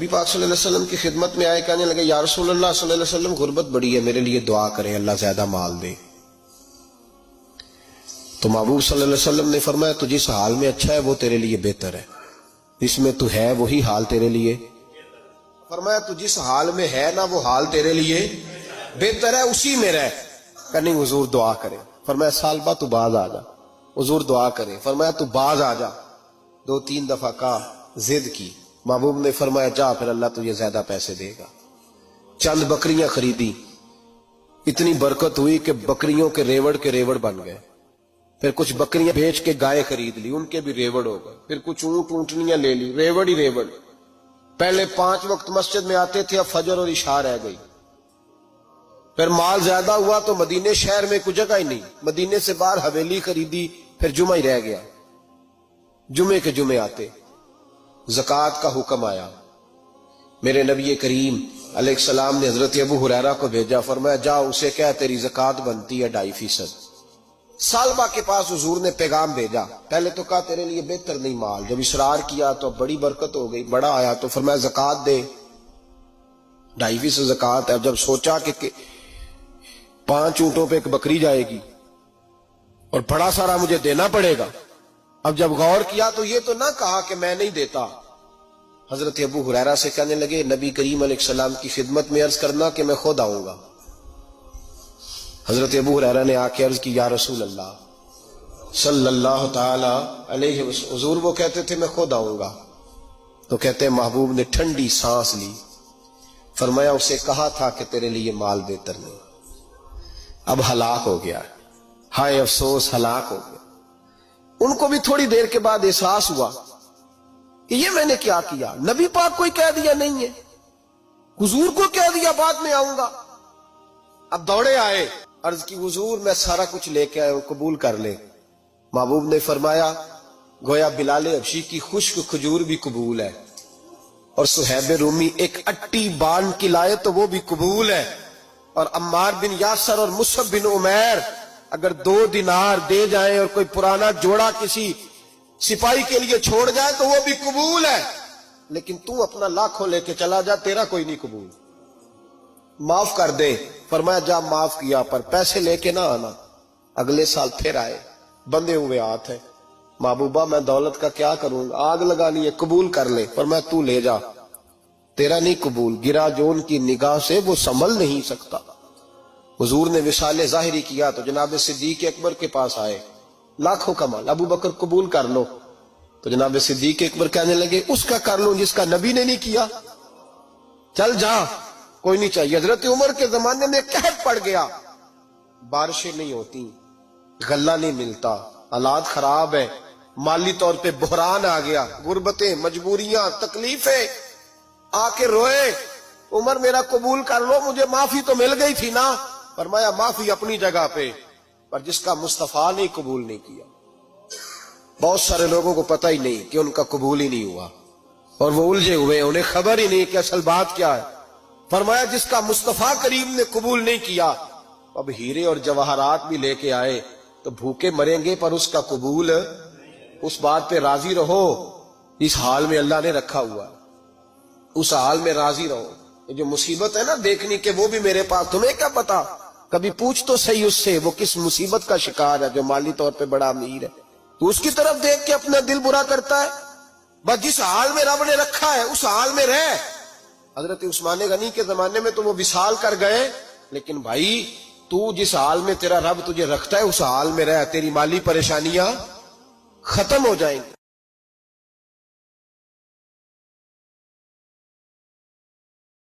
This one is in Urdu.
نبی پاک صلی اللہ علیہ وسلم کی خدمت میں آئے، کہنے لگے یا رسول اللہ صلی اللہ علیہ وسلم غربت بڑی ہے، میرے لیے دعا کریں اللہ زیادہ مال دے۔ تو محبوب صلی اللہ علیہ وسلم نے فرمایا تو جس حال میں اچھا ہے وہ تیرے لیے بہتر ہے، جس میں تو ہے وہی حال تیرے لیے، فرمایا تو جس حال میں ہے نا وہ حال تیرے لیے بہتر ہے، اسی میں رہ۔ کہ نہیں حضور دعا کرے، فرمایا سال بعد تو باز آ جا، حضور دعا کرے، فرمایا تو باز آ جا، 2-3 دفعہ کہا، ضد کی، محبوب نے فرمایا جا پھر اللہ تجھے زیادہ پیسے دے گا۔ چند بکریاں خریدی، اتنی برکت ہوئی کہ بکریوں کے ریوڑ بن گئے، پھر کچھ بکریاں بیچ کے گائے خرید لی، ان کے بھی ریوڑ ہو گئے، پھر کچھ اونٹنیاں لے لی، ریوڑ ہی ریوڑ۔ پہلے 5 وقت مسجد میں آتے تھے، اب فجر اور عشاء رہ گئی۔ پھر مال زیادہ ہوا تو مدینے شہر میں کوئی جگہ ہی نہیں، مدینے سے باہر حویلی خریدی، پھر جمعہ ہی رہ گیا، جمعے کے جمعے آتے۔ زکوٰۃ کا حکم آیا، میرے نبی کریم علیہ السلام نے حضرت ابو ہریرہ کو بھیجا، فرمایا جا اسے کہہ تیری زکوٰۃ بنتی ہے 2.5%۔ سالبہ کے پاس حضور نے پیغام بھیجا، پہلے تو کہا تیرے لیے بہتر نہیں مال، جب اصرار کیا تو بڑی برکت ہو گئی، بڑا آیا تو فرمایا زکوٰۃ دے، 2.5% زکوٰۃ ہے۔ جب سوچا کہ 5 اونٹوں پہ 1 بکری جائے گی اور بڑا سارا مجھے دینا پڑے گا، اب جب غور کیا تو یہ تو نہ کہا کہ میں نہیں دیتا۔ حضرت ابو ہریرہ سے کہنے لگے نبی کریم علیہ السلام کی خدمت میں عرض کرنا کہ میں خود آؤں گا۔ حضرت ابو ہریرہ نے آ کے عرض کی یا رسول اللہ صلی اللہ تعالی علیہ وسلم، حضور وہ کہتے تھے میں خود آؤں گا، تو کہتے محبوب نے ٹھنڈی سانس لی، فرمایا اسے کہا تھا کہ تیرے لیے مال بہتر نہیں، اب ہلاک ہو گیا، ہائے افسوس ہلاک ہو گیا۔ ان کو بھی تھوڑی دیر کے بعد احساس ہوا کہ یہ میں نے کیا کیا، نبی پاک کو ہی کہہ دیا نہیں ہے، حضور کو کہہ دیا بعد میں آؤں گا۔ اب دوڑے آئے، عرض کی حضور میں سارا کچھ لے کے آئے ہوں، قبول کر لیں۔ محبوب نے فرمایا گویا بلال حبشی کی خشک کھجور بھی قبول ہے، اور صہیب رومی 1 اٹی بان کی لائے تو وہ بھی قبول ہے، اور عمار بن یاسر اور مصعب بن عمیر اگر 2 دینار دے جائیں اور کوئی پرانا جوڑا کسی سپاہی کے لیے چھوڑ جائے تو وہ بھی قبول ہے، لیکن تو اپنا لاکھوں لے کے چلا جا، تیرا کوئی نہیں قبول، معاف کر دے۔ فرمایا جا معاف کیا، پر پیسے لے کے نہ آنا۔ اگلے سال پھر آئے، بندے ہوئے ہاتھ ہیں، محبوبہ میں دولت کا کیا کروں گا، آگ لگانی ہے، قبول کر لے۔ فرمایا تو لے جا، تیرا نہیں قبول، گرا جو ان کی نگاہ سے وہ سنبھل نہیں سکتا۔ حضور نے وصال ظاہری کیا تو جناب صدیق اکبر کے پاس آئے، لاکھوں کا مال، ابو بکر قبول کر لو، تو جناب صدیق اکبر کہنے لگے اس کا کر لوں جس کا نبی نے نہیں کیا، چل جا کوئی نہیں چاہیے۔ حضرت عمر کے زمانے میں قحط پڑ گیا، بارشیں نہیں ہوتی، غلہ نہیں ملتا، حالات خراب ہے، مالی طور پہ بحران آ گیا، غربتیں، مجبوریاں، تکلیفیں، آ کے روئے، عمر میرا قبول کر لو، مجھے معافی تو مل گئی تھی نا۔ فرمایا معافی اپنی جگہ پہ، پر جس کا مصطفیٰ نے قبول نہیں کیا۔ بہت سارے لوگوں کو پتہ ہی نہیں کہ ان کا قبول ہی نہیں ہوا، اور وہ الجھے ہوئے، انہیں خبر ہی نہیں کہ اصل بات کیا ہے۔ فرمایا جس کا مصطفیٰ کریم نے قبول نہیں کیا، اب ہیرے اور جواہرات بھی لے کے آئے تو بھوکے مریں گے، پر اس کا قبول، اس بات پہ راضی رہو اس حال میں اللہ نے رکھا ہوا ہے، اس حال میں راضی رہو۔ یہ جو مصیبت ہے نا دیکھنی کہ وہ بھی میرے پاس، تمہیں کیا پتا، کبھی پوچھ تو صحیح اس سے وہ کس مصیبت کا شکار ہے، جو مالی طور پہ بڑا امیر ہے، تو اس کی طرف دیکھ کے اپنا دل برا کرتا ہے۔ بس جس حال میں رب نے رکھا ہے اس حال میں رہ۔ حضرت عثمان غنی کے زمانے میں تو وہ وصال کر گئے، لیکن بھائی تو جس حال میں تیرا رب تجھے رکھتا ہے اس حال میں رہ، تیری مالی پریشانیاں ختم ہو جائیں گی۔